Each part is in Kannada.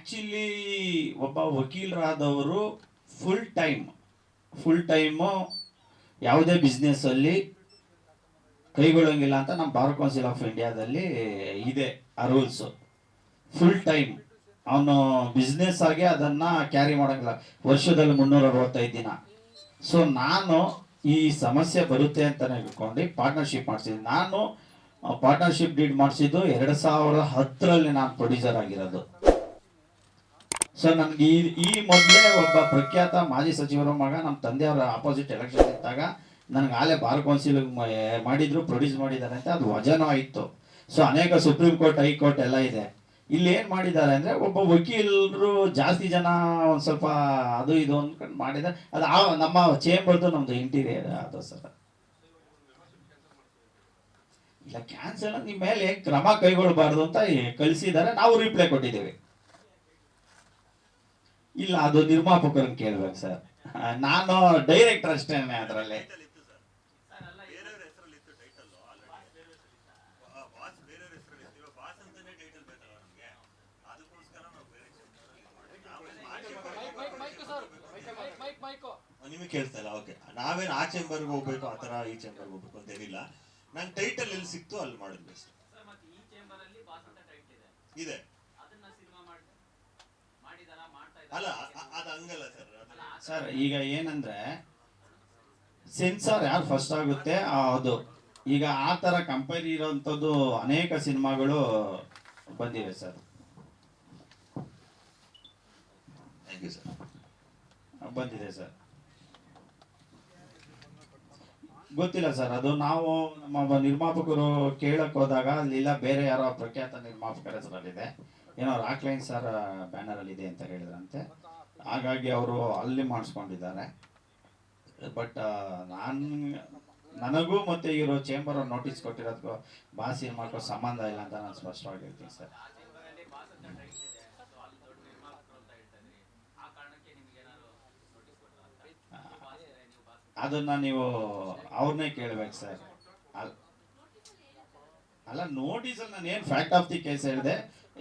ಆ್ಯಕ್ಚುಲಿ ಒಬ್ಬ ವಕೀಲರಾದವರು ಫುಲ್ ಟೈಮು ಯಾವುದೇ ಬಿಸ್ನೆಸ್ಸಲ್ಲಿ ಕೈಗೊಳ್ಳೋಂಗಿಲ್ಲ ಅಂತ ನಮ್ಮ ಬಾರ್ ಕೌನ್ಸಿಲ್ ಆಫ್ ಇಂಡಿಯಾದಲ್ಲಿ ಇದೆ ಆ ರೂಲ್ಸು. ಫುಲ್ ಟೈಮ್ ಅವನು ಬಿಸ್ನೆಸ್ ಆಗಿ ಅದನ್ನು ಕ್ಯಾರಿ ಮಾಡೋಂಗಿಲ್ಲ ವರ್ಷದಲ್ಲಿ 365 ದಿನ. ಸೊ ನಾನು ಈ ಸಮಸ್ಯೆ ಬರುತ್ತೆ ಅಂತಲೇ ಹೇಳ್ಕೊಂಡು ಪಾರ್ಟ್ನರ್ಶಿಪ್ ಮಾಡಿಸಿದ್ದೀನಿ. ನಾನು ಪಾರ್ಟ್ನರ್ಶಿಪ್ ಡೀಡ್ ಮಾಡಿಸಿದ್ದು 2010ರಲ್ಲಿ ನಾನು ಪ್ರೊಡ್ಯೂಸರ್ ಆಗಿರೋದು. ಸೊ ನನಗೆ ಈ ಮೊದಲೇ ಒಬ್ಬ ಪ್ರಖ್ಯಾತ ಮಾಜಿ ಸಚಿವರ ಮಗ ನಮ್ಮ ತಂದೆಯವರ ಆಪೋಸಿಟ್ ಎಲೆಕ್ಷನ್ ಇದ್ದಾಗ ನನಗೆ ಆಲೇ ಬಾರ್ ಕೌನ್ಸಿಲ್ ಮಾಡಿದ್ರು, ಪ್ರೊಡ್ಯೂಸ್ ಮಾಡಿದ್ದಾರೆ ಅಂತ ಅದು ವಜನೂ ಆಯಿತು. ಸೊ ಅನೇಕ ಸುಪ್ರೀಂ ಕೋರ್ಟ್, ಹೈಕೋರ್ಟ್ ಎಲ್ಲ ಇದೆ. ಇಲ್ಲಿ ಏನು ಮಾಡಿದ್ದಾರೆ ಅಂದರೆ ಒಬ್ಬ ವಕೀಲರು ಜಾಸ್ತಿ ಜನ ಒಂದು ಸ್ವಲ್ಪ ಅದು ಇದು ಅಂದ್ಕೊಂಡು ಮಾಡಿದ್ದಾರೆ. ಅದು ನಮ್ಮ ಚೇಂಬರ್ದು ನಮ್ಮದು ಇಂಟೀರಿಯರ್ ಅದು ಸರ್. ಇಲ್ಲ ಕ್ಯಾನ್ಸಲ್ ನಿಮ್ಮ ಮೇಲೆ ಕ್ರಮ ಕೈಗೊಳ್ಳಬಾರ್ದು ಅಂತ ಕಳಿಸಿದ್ದಾರೆ, ನಾವು ರಿಪ್ಲೈ ಕೊಟ್ಟಿದ್ದೇವೆ. ಇಲ್ಲ ಅದು ನಿರ್ಮಾಪಕರನ್ನು ಕೇಳ್ಬೇಕು ಸರ್, ನಾನು ಡೈರೆಕ್ಟರ್ ಅಷ್ಟೇನೆ ಅದರಲ್ಲಿ. ನಿಮಗೆ ಕೇಳ್ತಾ ಇಲ್ಲ? ಓಕೆ, ನಾವೇನು ಆ ಚೇಂಬರ್ಗೆ ಹೋಗ್ಬೇಕು ಆ ಥರ ಈ ಚೇಂಬರ್ಗೆ ಹೋಗ್ಬೇಕು ಅಂತ ಏನಿಲ್ಲ. ನಂಗೆ ಟೈಟಲ್ ಎಲ್ಲಿ ಸಿಕ್ತು ಅಲ್ಲಿ ಮಾಡಿದ್ವಿ ಬೆಸ್ಟ್ ಇದೆ. ಅಲ್ಲ ಅದು ಹಂಗಲ್ಲ ಸರ್. ಸರ್ ಈಗ ಏನಂದ್ರೆ ಸೆನ್ಸಾರ್ ಯಾರು ಫಸ್ಟ್ ಆಗುತ್ತೆ ಅದು. ಈಗ ಆ ಥರ ಕಂಪೇರ್ ಇರೋಂಥದ್ದು ಅನೇಕ ಸಿನಿಮಾಗಳು ಬಂದಿವೆ ಸರ್. Thank you sir. ಬಂದಿದೆ ಸರ್, ಗೊತ್ತಿಲ್ಲ ಸರ್. ಅದು ನಾವು ನಮ್ಮ ನಿರ್ಮಾಪಕರು ಕೇಳಕ್ ಹೋದಾಗ ಅಲ್ಲಿಲ್ಲ, ಬೇರೆ ಯಾರೋ ಪ್ರಖ್ಯಾತ ನಿರ್ಮಾಪಕರ ಹೆಸರಲ್ಲಿದೆ, ಏನೋ ರಾಕ್ಲೈನ್ ಸರ್ ಬ್ಯಾನರಲ್ಲಿ ಇದೆ ಅಂತ ಹೇಳಿದ್ರಂತೆ. ಹಾಗಾಗಿ ಅವರು ಅಲ್ಲಿ ಮಾಡಿಸ್ಕೊಂಡಿದ್ದಾರೆ. ಬಟ್ ನನಗೂ ಮತ್ತೆ ಇವರು ಚೇಂಬರ್ ನೋಟಿಸ್ ಕೊಟ್ಟಿರೋದಕ್ಕೂ ಬಾ ಸಿನಿಮಾಕ್ಕೂ ಸಂಬಂಧ ಇಲ್ಲ ಅಂತ ನಾನು ಸ್ಪಷ್ಟವಾಗಿ ಹೇಳ್ತೀನಿ ಸರ್. ಅದನ್ನ ನೀವು ಅವ್ರನ್ನೇ ಕೇಳ್ಬೇಕು ಸರ್. ಅಲ್ಲ ನೋಟಿಸಲ್ಲಿ ನಾನು ಏನು ಫ್ಯಾಕ್ಟ್ ಆಫ್ ದಿ ಕೇಸ್ ಹೇಳಿದೆ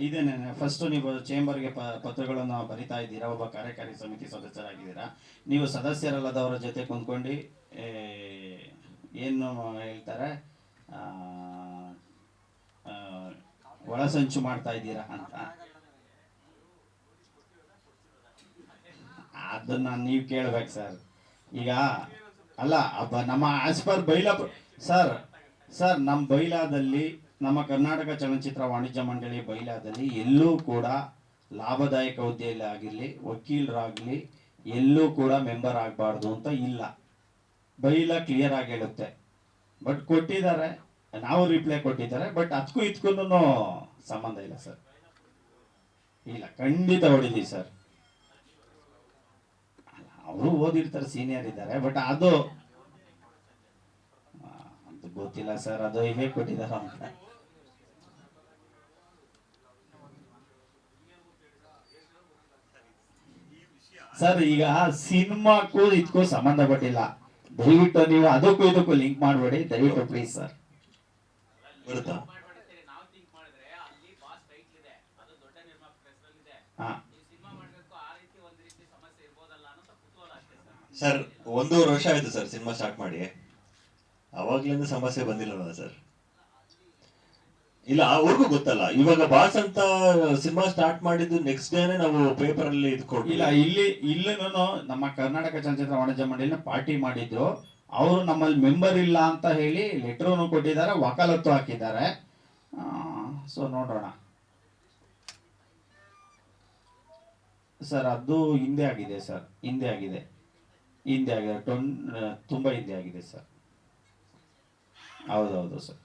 ಇದೇನೆ. ಫಸ್ಟ್ ನೀವು ಚೇಂಬರ್ಗೆ ಪತ್ರಗಳನ್ನು ಬರಿತಾ ಇದ್ದೀರಾ, ಒಬ್ಬ ಕಾರ್ಯಕಾರಿ ಸಮಿತಿ ಸದಸ್ಯರಾಗಿದ್ದೀರಾ. ನೀವು ಸದಸ್ಯರಲ್ಲದವರ ಜೊತೆ ಕುಂತ್ಕೊಂಡು ಏನು ಹೇಳ್ತಾರೆ ಒಳಸಂಚು ಮಾಡ್ತಾ ಇದ್ದೀರಾ ಅಂತ ಅದನ್ನ ನೀವು ಕೇಳ್ಬೇಕು ಸರ್. ಈಗ ಅಲ್ಲ ನಮ್ಮ ಆಸ್ ಪರ್ ಬೈಲಾ ಸರ್ ನಮ್ಮ ಬೈಲಾದಲ್ಲಿ, ನಮ್ಮ ಕರ್ನಾಟಕ ಚಲನಚಿತ್ರ ವಾಣಿಜ್ಯ ಮಂಡಳಿ ಬೈಲಾದಲ್ಲಿ ಎಲ್ಲೂ ಕೂಡ ಲಾಭದಾಯಕ ಹುದ್ದೆಯಲ್ಲಿ ಆಗಿರಲಿ, ವಕೀಲರಾಗಲಿ ಎಲ್ಲೂ ಕೂಡ ಮೆಂಬರ್ ಆಗಬಾರ್ದು ಅಂತ ಇಲ್ಲ. ಬೈಲಾ ಕ್ಲಿಯರ್ ಆಗಿ ಹೇಳುತ್ತೆ. ಬಟ್ ಕೊಟ್ಟಿದ್ದಾರೆ, ನಾವು ರಿಪ್ಲೈ ಕೊಟ್ಟಿದ್ದಾರೆ. ಬಟ್ ಅದಕ್ಕೂ ಇದಕ್ಕೂ ಸಂಬಂಧ ಇಲ್ಲ ಸರ್. ಇಲ್ಲ ಖಂಡಿತ ಹೊಡಿದೀವಿ ಸರ್. ಅವರು ಓದಿರ್ತಾರೆ, ಸೀನಿಯರ್ ಇದ್ದಾರೆ. ಬಟ್ ಅದು ಗೊತ್ತಿಲ್ಲ ಸರ್, ಅದು ಹೇಗೆ ಕೊಟ್ಟಿದಾರ ಅಂತ. ಸರ್ ಈಗ ಸಿನಿಮಾಕ್ಕೂ ಇದಕ್ಕೂ ಸಂಬಂಧಪಟ್ಟಿಲ್ಲ. ದಯವಿಟ್ಟು ನೀವು ಅದಕ್ಕೂ ಇದಕ್ಕೂ ಲಿಂಕ್ ಮಾಡಬೇಡಿ ದಯವಿಟ್ಟು ಪ್ಲೀಸ್ ಸರ್. ಬರುತ್ತಾ? ಸರ್ 1.5 ವರ್ಷ ಆಯ್ತು ಸರ್ ಸಿನಿಮಾ ಸ್ಟಾರ್ಟ್ ಮಾಡಿ, ಅವಾಗ್ಲಿಂದ ಸಮಸ್ಯೆ ಬಂದಿಲ್ಲ ಸರ್. ಇಲ್ಲ ಅವ್ರಿಗೂ ಗೊತ್ತಲ್ಲ. ಇವಾಗ ಬಾಸ್ ಅಂತ ಸಿನಿಮಾ ಸ್ಟಾರ್ಟ್ ಮಾಡಿದ್ದು ನೆಕ್ಸ್ಟ್ ಡೇನೆ ನಾವು ಪೇಪರ್ ಅಲ್ಲಿ ಇದ್ಕೊಟ್ಟು. ಇಲ್ಲ ಇಲ್ಲಿನೂ ನಮ್ಮ ಕರ್ನಾಟಕ ಚಲನಚಿತ್ರ ವಾಣಿಜ್ಯ ಮಂಡಳಿನ ಪಾರ್ಟಿ ಮಾಡಿದ್ರು. ಅವರು ನಮ್ಮಲ್ಲಿ ಮೆಂಬರ್ ಇಲ್ಲ ಅಂತ ಹೇಳಿ ಲೆಟರ್ನು ಕೊಟ್ಟಿದ್ದಾರೆ, ವಕಾಲತ್ತು ಹಾಕಿದ್ದಾರೆ. ಸೊ ನೋಡೋಣ ಸರ್. ಅದು ಹಿಂದೆ ಆಗಿದೆ ಸರ್, ಹಿಂದೆ ಆಗಿದೆ ತುಂಬ ಹಿಂದೆ ಆಗಿದೆ ಸರ್. ಹೌದೌದು ಸರ್,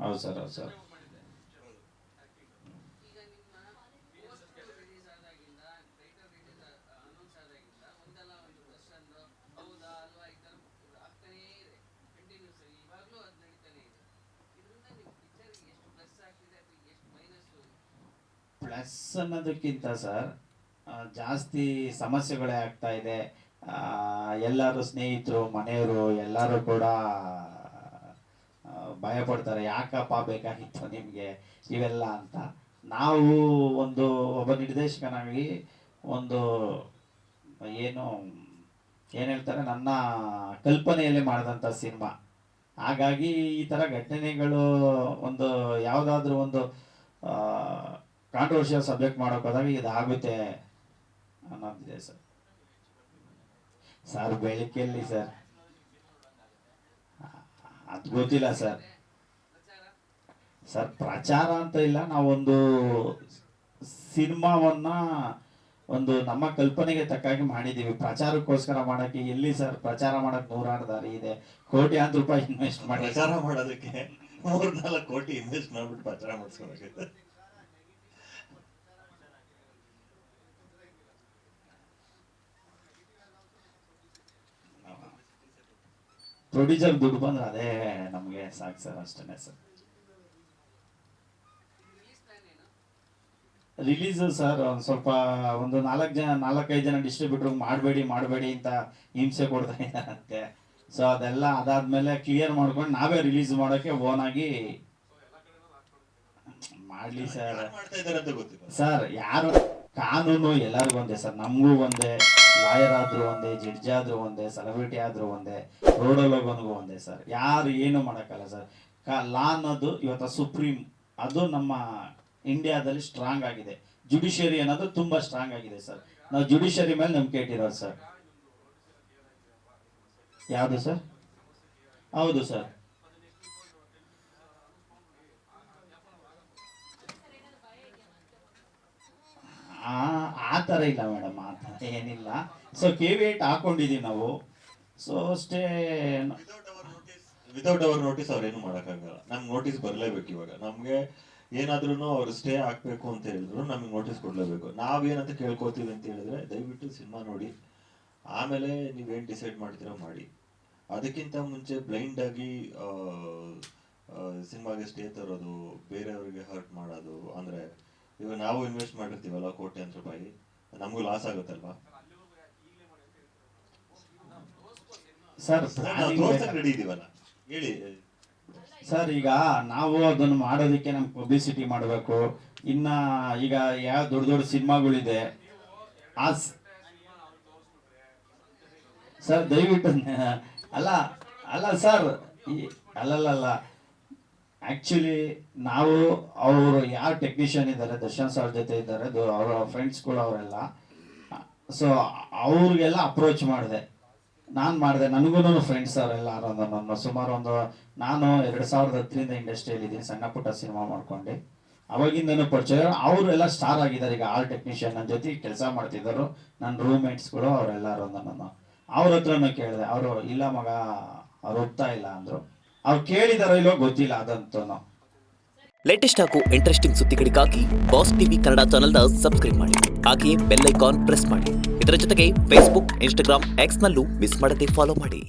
ಹೌದು ಸರ್. ಪ್ಲಸ್ ಅನ್ನೋದಕ್ಕಿಂತ ಸರ್ ಜಾಸ್ತಿ ಸಮಸ್ಯೆಗಳೇ ಆಗ್ತಾ ಇದೆ. ಎಲ್ಲರೂ ಸ್ನೇಹಿತರು, ಮನೆಯವರು ಎಲ್ಲರೂ ಕೂಡ ಭಯ ಪಡ್ತಾರೆ, ಯಾಕಪ್ಪ ಬೇಕಾಗಿತ್ತು ನಿಮಗೆ ಇವೆಲ್ಲ ಅಂತ. ನಾವು ಒಬ್ಬ ನಿರ್ದೇಶಕನಾಗಿ ಒಂದು ಏನು ಹೇಳ್ತಾರೆ, ನನ್ನ ಕಲ್ಪನೆಯಲ್ಲಿ ಮಾಡಿದಂಥ ಸಿನಿಮಾ. ಹಾಗಾಗಿ ಈ ಥರ ಘಟನೆಗಳು ಯಾವುದಾದ್ರೂ ಒಂದು ಕಾಂಟ್ರವರ್ಷಿಯಲ್ ಸಬ್ಜೆಕ್ಟ್ ಮಾಡೋಕ್ಕೋದಾಗ ಇದಾಗುತ್ತೆ ಅನ್ನೋದಿದೆ ಸರ್. ಸರ್ ಬೆಳಕೆಯಲ್ಲಿ ಸರ್ ಅದು ಗೊತ್ತಿಲ್ಲ ಸರ್. ಸರ್ ಪ್ರಚಾರ ಅಂತ ಇಲ್ಲ, ನಾವೊಂದು ಸಿನಿಮಾವನ್ನ ನಮ್ಮ ಕಲ್ಪನೆಗೆ ತಕ್ಕಾಗಿ ಮಾಡಿದ್ದೀವಿ. ಪ್ರಚಾರಕ್ಕೋಸ್ಕರ ಮಾಡೋಕ್ಕೆ ಎಲ್ಲಿ ಸರ್ ಪ್ರಚಾರ ಮಾಡೋಕ್ಕೆ ನೂರಾರು ದಾರಿ ಇದೆ. ಕೋಟ್ಯಾಂತರ ರೂಪಾಯಿ ಇನ್ವೆಸ್ಟ್ ಮಾಡಿ ಪ್ರಚಾರ ಮಾಡೋದಕ್ಕೆ 3-4 ಕೋಟಿ ಇನ್ವೆಸ್ಟ್ ಮಾಡ್ಬಿಟ್ಟು ಪ್ರಚಾರ ಮಾಡಿಸ್ಕೊಳಕ್ಕೆ. ಪ್ರೊಡ್ಯೂಸರ್ ದುಡ್ಡು ಬಂದ್ರೆ ಅದೇ ನಮಗೆ ಸಾಕು ಸರ್, ಅಷ್ಟೇ ಸರ್. ರಿಲೀಸ್ ಸರ್ ಸ್ವಲ್ಪ 4-5 ಜನ ಡಿಸ್ಟ್ರಿಬ್ಯೂಟರ್ ಮಾಡಬೇಡಿ ಅಂತ ಹಿಂಸೆ ಕೊಡ್ತಾ ಇದ್ದಾರಂತೆ. ಸೊ ಅದೆಲ್ಲ ಅದಾದ್ಮೇಲೆ ಕ್ಲಿಯರ್ ಮಾಡ್ಕೊಂಡು ನಾವೇ ರಿಲೀಸ್ ಮಾಡೋಕ್ಕೆ ಓನಾಗಿ ಮಾಡಲಿ ಸರ್. ಮಾಡ್ತಾ ಇದ್ದಾರೆ ಅಂತ ಗೊತ್ತಿಲ್ಲ ಸರ್. ಯಾರು ಕಾನೂನು ಎಲ್ಲರಿಗೂ ಒಂದೇ ಸರ್, ನಮಗೂ ಒಂದೇ, ಲಾಯರ್ ಆದ್ರೂ ಒಂದೇ, ಜಡ್ಜ್ ಆದ್ರೂ ಒಂದೇ, ಸೆಲೆಬ್ರಿಟಿ ಆದ್ರೂ ಒಂದೇ, ರೋಡಲ್ಲಿ ಹೋಗೋನ್ಗೂ ಒಂದೇ ಸರ್. ಯಾರು ಏನು ಮಾಡೋಕ್ಕಲ್ಲ ಸರ್. ಲಾ ಅನ್ನೋದು ಇವತ್ತು ಸುಪ್ರೀಂ, ಅದು ನಮ್ಮ ಇಂಡಿಯಾದಲ್ಲಿ ಸ್ಟ್ರಾಂಗ್ ಆಗಿದೆ. ಜುಡಿಷಿಯರಿ ಅನ್ನೋದು ತುಂಬಾ ಸ್ಟ್ರಾಂಗ್ ಆಗಿದೆ ಸರ್. ನಾವು ಜುಡಿಷಿಯರಿ ಮೇಲೆ ನಂಬಿಕೆ ಇಟ್ಟಿರೋದು ಸರ್. ಯಾವುದು ಸರ್? ಹೌದು ಸರ್. ಆ ಥರ ಇಲ್ಲ ಮೇಡಮ್, ಆ ಥರ ಏನಿಲ್ಲ. ಸೊ KV8 ಹಾಕೊಂಡಿದೀವಿ ನಾವು. ಸೊ ಅಷ್ಟೇ. ವಿತೌಟ್ ಅವರ್ ನೋಟಿಸ್ ಅವ್ರೇನು ಮಾಡೋಕ್ಕಾಗಲ್ಲ. ನಮ್ಗೆ ನೋಟಿಸ್ ಬರಲೇಬೇಕು. ಇವಾಗ ನಮ್ಗೆ ಏನಾದ್ರೂ ಅವ್ರು ಸ್ಟೇ ಹಾಕ್ಬೇಕು ಅಂತ ಹೇಳಿದ್ರು ನಮ್ಗೆ ನೋಟಿಸ್ ಕೊಡ್ಲೇಬೇಕು. ನಾವೇನಂತ ಕೇಳ್ಕೊತೀವಿ ಅಂತ ಹೇಳಿದ್ರೆ, ದಯವಿಟ್ಟು ಸಿನಿಮಾ ನೋಡಿ, ಆಮೇಲೆ ನೀವೇನು ಡಿಸೈಡ್ ಮಾಡ್ತೀರೋ ಮಾಡಿ. ಅದಕ್ಕಿಂತ ಮುಂಚೆ ಬ್ಲೈಂಡ್ ಆಗಿ ಸಿನಿಮಾಗೆ ಸ್ಟೇ ತರೋದು, ಬೇರೆಯವ್ರಿಗೆ ಹರ್ಟ್ ಮಾಡೋದು, ಅಂದ್ರೆ ಇವಾಗ ನಾವು ಇನ್ವೆಸ್ಟ್ ಮಾಡಿರ್ತೀವಲ್ಲ ಕೋಟ್ಯಾಂತರ ರೂಪಾಯಿ, ನಮಗೂ ಲಾಸ್ ಆಗುತ್ತಲ್ವಾ ಸರ್. ರೆಡಿ ಇದೀವಲ್ಲ ಹೇಳಿ ಸರ್. ಈಗ ನಾವು ಅದನ್ನು ಮಾಡೋದಕ್ಕೆ ನಮ್ಗೆ ಪಬ್ಲಿಸಿಟಿ ಮಾಡಬೇಕು. ಈಗ ಯಾವ ದೊಡ್ಡ ಸಿನಿಮಾಗಳಿದೆ ಸರ್, ದಯವಿಟ್ಟು ಅಲ್ಲ ಸರ್, ಅಲ್ಲಲ್ಲ. ಆಕ್ಚುಲಿ ನಾವು ಅವರು ಯಾವ ಟೆಕ್ನಿಷಿಯನ್ ಇದ್ದಾರೆ, ದರ್ಶನ್ ಸರ್ ಜೊತೆ ಇದ್ದಾರೆ, ಅವರ ಫ್ರೆಂಡ್ಸ್ಗಳು ಅವರೆಲ್ಲ. ಸೊ ಅವ್ರಿಗೆಲ್ಲ ಅಪ್ರೋಚ್ ಮಾಡಿದೆ, ನಾನು ಮಾಡಿದೆ. ನನಗೂ ಫ್ರೆಂಡ್ಸ್ ಅವರೆಲ್ಲ ಸುಮಾರು ನಾನು 2010 ಇಂಡಸ್ಟ್ರಿಯಲ್ಲಿ ಇದ್ದೀನಿ, ಸಣ್ಣ ಪುಟ್ಟ ಸಿನಿಮಾ ಮಾಡ್ಕೊಂಡು. ಅವಾಗಿಂದನೂ ಪರಿಚಯ. ಅವರೆಲ್ಲ ಸ್ಟಾರ್ ಆಗಿದ್ದಾರೆ ಈಗ. ಆಲ್ ಟೆಕ್ನಿಷಿಯನ್ ನನ್ನ ಜೊತೆ ಕೆಲಸ ಮಾಡ್ತಿದ್ದರು, ನನ್ನ ರೂಮ್ಮೇಟ್ಸ್ಗಳು ಅವರೆಲ್ಲರೂ. ಅವ್ರ ಹತ್ರನೂ ಕೇಳಿದೆ, ಅವರು ಇಲ್ಲ ಮಗ, ಅವ್ರು ಒಪ್ತಾ ಇಲ್ಲ ಅಂದರು. ಅವ್ರು ಕೇಳಿದಾರೋ ಇಲ್ಲೋ ಗೊತ್ತಿಲ್ಲ ಅದಂತೂ. ಲೇಟೆಸ್ಟ್ ಹಾಗೂ ಇಂಟ್ರೆಸ್ಟಿಂಗ್ ಸುದ್ದಿಗಳಿಗಾಗಿ ಬಾಸ್ ಟಿವಿ ಕನ್ನಡ ಚಾನೆಲ್ನ ಸಬ್ಸ್ಕ್ರೈಬ್ ಮಾಡಿ. ಹಾಗೆಯೇ ಬೆಲ್ ಐಕಾನ್ ಪ್ರೆಸ್ ಮಾಡಿ. ಇದರ ಜೊತೆಗೆ ಫೇಸ್ಬುಕ್, ಇನ್ಸ್ಟಾಗ್ರಾಮ್, ಎಕ್ಸ್ನಲ್ಲೂ ಮಿಸ್ ಮಾಡದೆ ಫಾಲೋ ಮಾಡಿ.